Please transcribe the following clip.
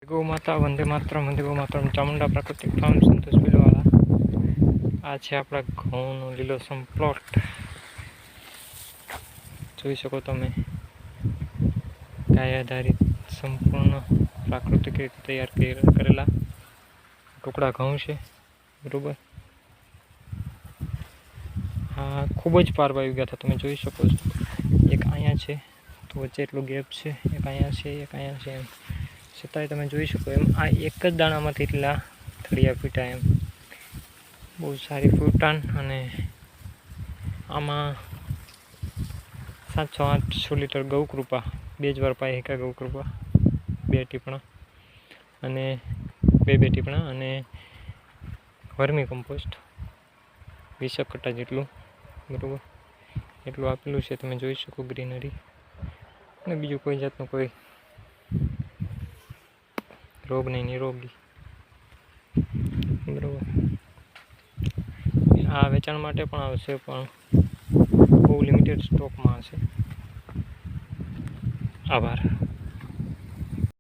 गौ माता वंदे मातरम वंदे गौ मातरम चामुंडा प्राकृतिक फार्म संतोष बिलवाला। आ छे आपड़ा घऊंनो लीलोसम प्लॉट जोई शको तमे। गाय आधारित संपूर्ण प्राकृतिक रीते तैयार करेला टुकड़ा घऊं छे बरोबर। हाँ खूब ज पारवा आई गया था तमे जोई शको छो। एक अहींया छे तो वच्चे एटलो गेप छे, एक अहींया छे एक अहींया छे एम छतांय तमे जोई शको एम आ एक ज दाणामांथी એટલા थड़िया फूट्या एम बहुत सारी फूटान अने आमां 700-800 लीटर गौकृपा 2 વાર पाई हेका गौकृपा 2 ટીપણા अने 2 ટીપણા अने वर्मी कम्पोस्ट 20 कट्टा जेटલું बरोबर એટલું આપેલું છે તમે જોઈ શકો ગ્રીનરી અને બીજું કોઈ જાતનો કોઈ રોગ નહીં નિરોગી બરોબર। આ વેચાણ માટે પણ આવશે પણ બહુ લિમિટેડ સ્ટોકમાં હશે। આભાર।